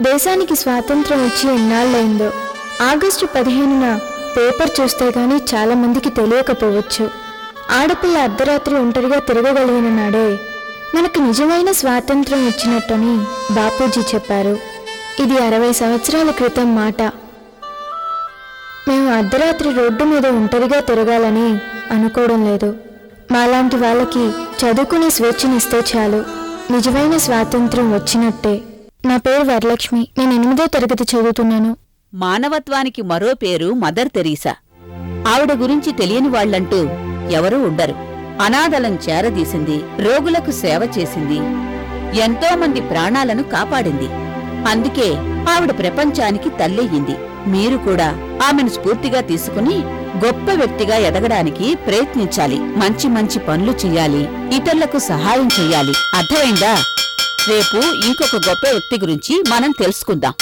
దేశానికి స్వాతంత్రం వచ్చి ఎన్నాళ్ళైందో. ఆగస్టు 15న పేపర్ చూస్తే గానీ చాలా మందికి తెలియకపోవచ్చు. ఆడపిల్ల అర్ధరాత్రి ఒంటరిగా తిరగగలిగిన నాడే మనకు నిజమైన స్వాతంత్రం వచ్చినట్టని బాపూజీ చెప్పారు. ఇది 60 సంవత్సరాల క్రితం మాట. మేము అర్ధరాత్రి రోడ్డు మీద ఒంటరిగా తిరగాలని అనుకోవడం లేదు. మాలాంటి వాళ్ళకి చదువుకునే స్వేచ్ఛనిస్తే చాలు, నిజమైన స్వాతంత్రం వచ్చినట్టే. నా పేరు వరలక్ష్మి. నేను 8వ తరగతి చదువుతున్నాను. మానవత్వానికి మరో పేరు మదర్ తెరీసా. ఆవిడ గురించి తెలియని వాళ్లంటూ ఎవరూ ఉండరు. అనాథలను చేరదీసింది, రోగులకు సేవ చేసింది, ఎంతో మంది ప్రాణాలను కాపాడింది. అందుకే ఆవిడ ప్రపంచానికి తల్లయ్యింది. మీరు కూడా ఆమెను స్ఫూర్తిగా తీసుకుని గొప్ప వ్యక్తిగా ఎదగడానికి ప్రయత్నించాలి. మంచి మంచి పనులు చెయ్యాలి, ఇతరులకు సహాయం చెయ్యాలి. అర్థమైందా? రేపు ఇంకొక గొప్ప వ్యక్తి గురించి మనం తెలుసుకుందాం.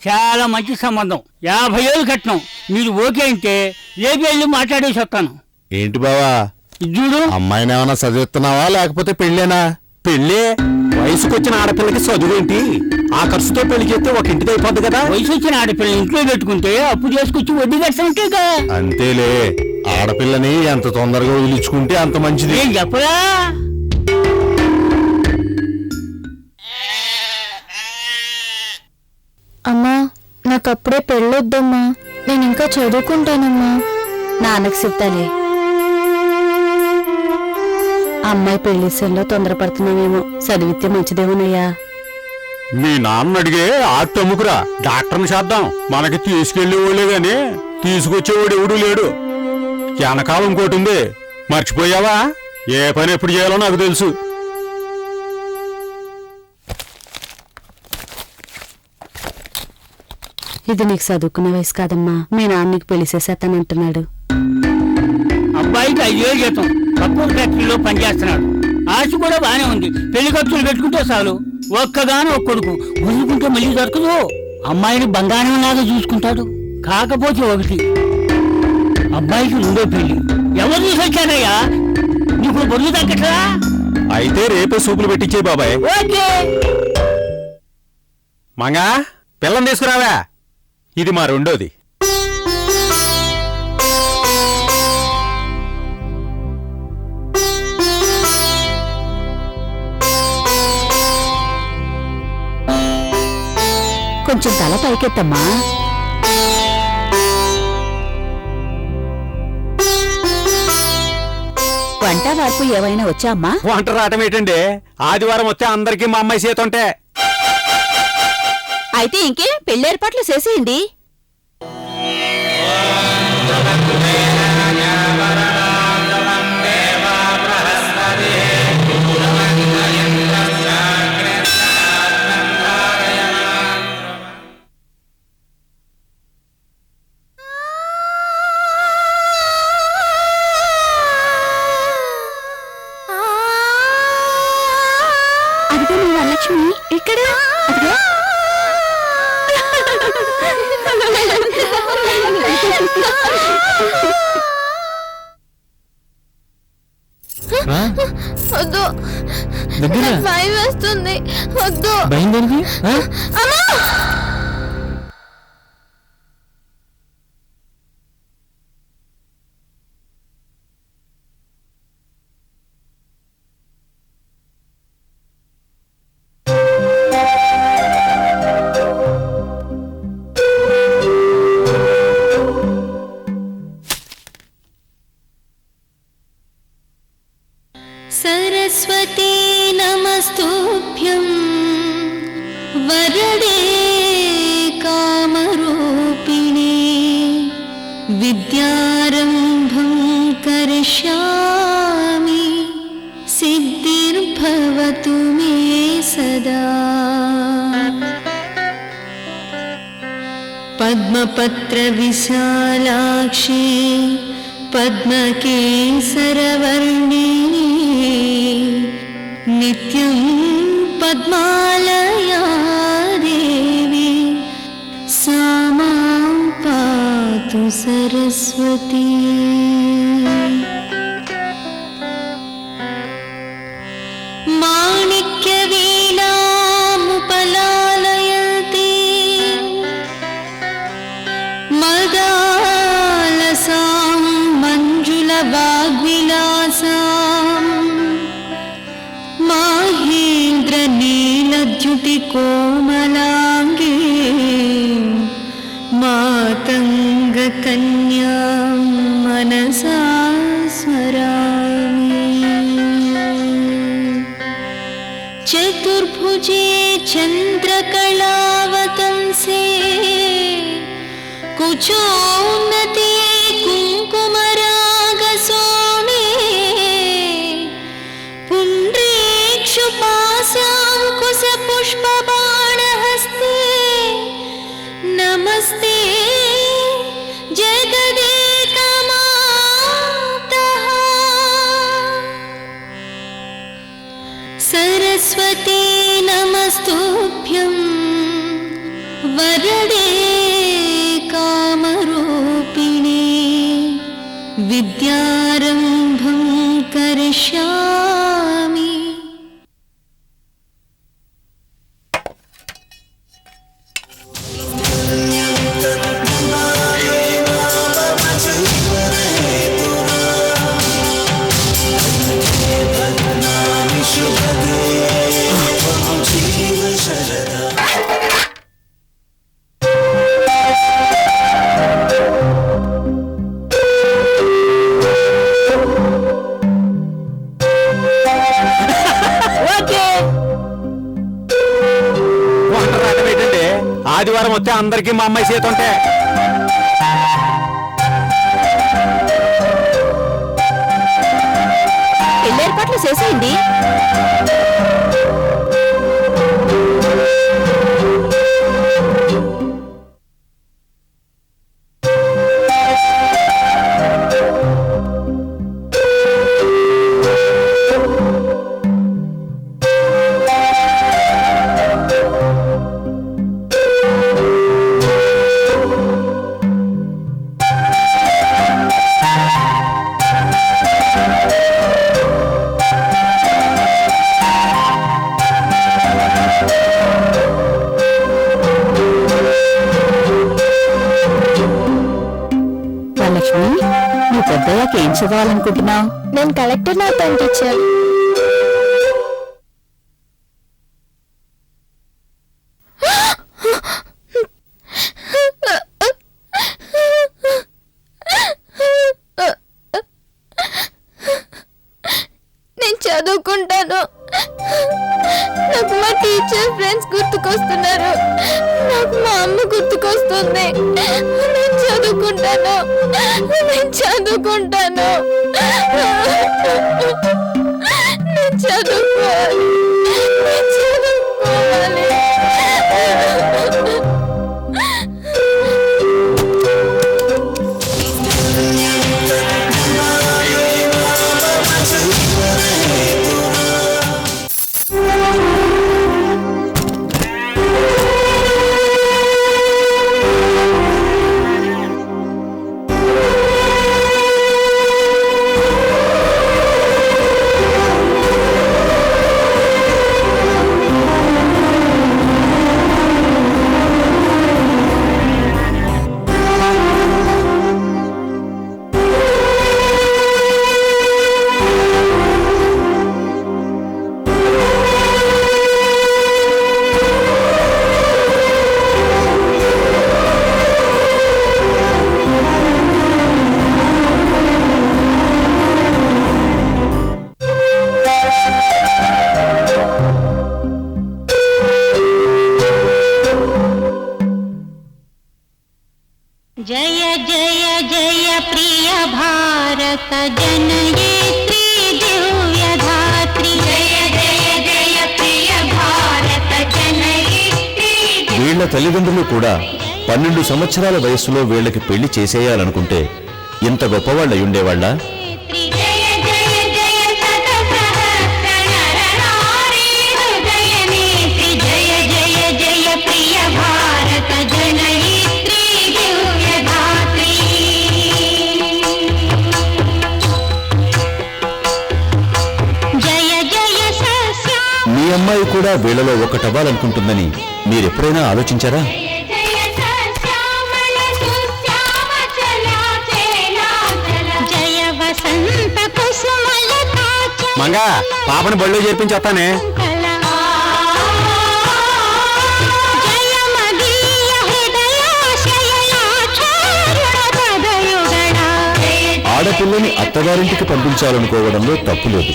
చాలా మంచి సంబంధం. 50 ఏళ్ళు కట్నం. మీరు ఓకే అంటే రేపు వెళ్ళి మాట్లాడేసి వస్తాను. ఏంటి బావా చూడు, అమ్మాయిని ఏమైనా చదివిస్తున్నావా లేకపోతే పెళ్ళేనా? పెళ్ళే. వయసుకొచ్చిన ఆడపిల్లకి చదువేంటి? ఆ ఖర్చుతో పెళ్లి చేస్తే ఒక ఇంటిది అయిపోద్ది కదా. వయసు వచ్చిన ఆడపిల్ల ఇంట్లో పెట్టుకుంటే అప్పు చేసుకొచ్చి వడ్డీ కట్టంటేగా. అంతేలే, ఆడపిల్లని ఎంత తొందరగా వదిలించుకుంటే అంత మంచిది. ఏం చెప్పరా? అమ్మా, నాకప్పుడే పెళ్ళొద్దమ్మా. నేను ఇంకా చదువుకుంటానమ్మా. నాన్నకు చెప్తాలే. అమ్మాయి పెళ్లిసల్లో తొందరపడుతున్నామేమో. చదివితే మంచిదేమోనయ్యా. మీ నాన్న అడిగే ఆర్ట్ అమ్ముకురా, డాక్టర్ని చేద్దాం. మనకి తీసుకెళ్లేవాళ్ళే గాని తీసుకొచ్చేవాడు ఎవడూ లేడు. వెనకాలం ఇంకోటి ఉంది, మర్చిపోయావా? ఏ పని ఎప్పుడు చేయాలో నాకు తెలుసు. ఇది నీకు చదువుకునే వయసు కాదమ్మా. మీ నాన్నకి పెళ్లి చేసేస్తానంటున్నాడు. అబ్బాయికి 5 ఏళ్ళు జీతం, కపూర్ ఫ్యాక్టరీలో పనిచేస్తున్నాడు. ఆశ కూడా బానే ఉంది. పెళ్లి ఖర్చులు పెట్టుకుంటే చాలు. ఒక్కగానో ఒక్క కొడుకు, వదులుకుంటే మళ్ళీ దొరకదు. అమ్మాయిని బంగారం లాగా చూసుకుంటాడు. కాకపోతే ఒకటి, అబ్బాయికి 2వ పెళ్లి. ఎవరు చూసొచ్చారయ్యా? నీకు బొరుగు తగ్గట్లా? అయితే రేపే సూపులు పెట్టించే బాబాయ్. ఓకే. మంగా, పిల్లని తీసుకురావా. ఇది మా 2వది. కొంచెం తల పైకెత్తమ్మా. వంట వార్పు ఏమైనా వచ్చా అమ్మా? వంట రావటం ఏంటండి? ఆదివారం వస్తే అందరికీ మా అమ్మాయి చేతుంటే. అయితే ఇంకే పెళ్లి ఏర్పాట్లు చేసేయండి. వరలక్ష్మి ఇక్కడ. వద్దు, భయం వేస్తుంది. వద్దు. భయం దేనికి? అమ్మా सरस्वती नमस्तुभ्यं वरदे कामरूपिणे विद्यारम्भं करिष्यामि सिद्धिर्भवतु मे सदा। पद्मपत्रविशालाक्षी पद्मकेसरवर्णिनी नित्यं पद्मालया देवी सा मां पातु सरस्वती। माणिक्यवीणामुपलालयन्ती मदालसां मञ्जुलवाग्विलासाम् माहेन्द्रनीलद्युतिकोमलाङ्गी मातङ्गकन्यां मनसा स्मरामि। चतुर्भुजे चन्द्रकलावतंसे कुचोन्नते कुङ्कुमरागसोणे पुण्ड्रीक्षुपाशाङ्कुशपुष्पबाणहस्ते नमस्ते जगदेकमातः। सरस्वती नमस्तुभ्यं वरदे कामरूपिणे विद्यारम्भं करिष्यामि। ఆదివారం వస్తే అందరికీ మా అమ్మాయి చేత ఉంటే పెళ్లి ఏర్పాట్లు చేసేయండి. లక్ష్మి, నువ్వు పెద్దయ్యాక ఏం చదవాలనుకుంటున్నావు? నేను కలెక్టర్ అవుతాను టీచర్. నేను చదువుకుంటాను. నాకు మా టీచర్ ఫ్రెండ్స్ గుర్తుకొస్తున్నారు. నాకు మా అమ్మ గుర్తుకొస్తుంది. నేను చదువుకుంటాను. నేను చదువుకుంటాను. నేను చదువుకోవాలి. నేను చదువుకోవాలి. తల్లిదండ్రులు కూడా 12 సంవత్సరాల వయస్సులో వీళ్ళకి పెళ్లి చేసేయాలనుకుంటే ఇంత గొప్పవాళ్ళయ్యుండేవాళ్ళ? జయ జయ జయ శతసహస్ర నరనారీ హృదయ నేత్రి జయ జయ జయ ప్రియ భారత జనయిత్రి దివ్యధాత్రి జయ జయ సస్య మీ అమ్మాయి కూడా వీళ్ళలో ఒకటవ్వాలనుకుంటుందని మీరెప్పుడైనా ఆలోచించారా? జయ సస్యామల సుశ్యామచలా చేలాచల జయ వసంత కుసుమలతాచ మంగా పాపని బళ్ళో చేర్పించేస్తానే. జయ మదీయ హృదయాశయలాచారుణ పదయుగళ ఆడపిల్లని అత్తగారింటికి పంపించాలనుకోవడంలో తప్పు లేదు.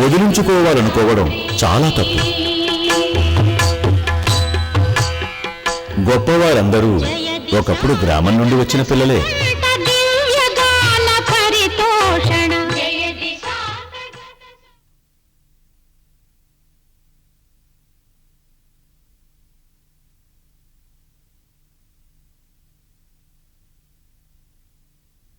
వదిలించుకోవాలనుకోవడం చాలా తప్పు. గొప్పవారందరూ ఒకప్పుడు గ్రామం నుండి వచ్చిన పిల్లలే.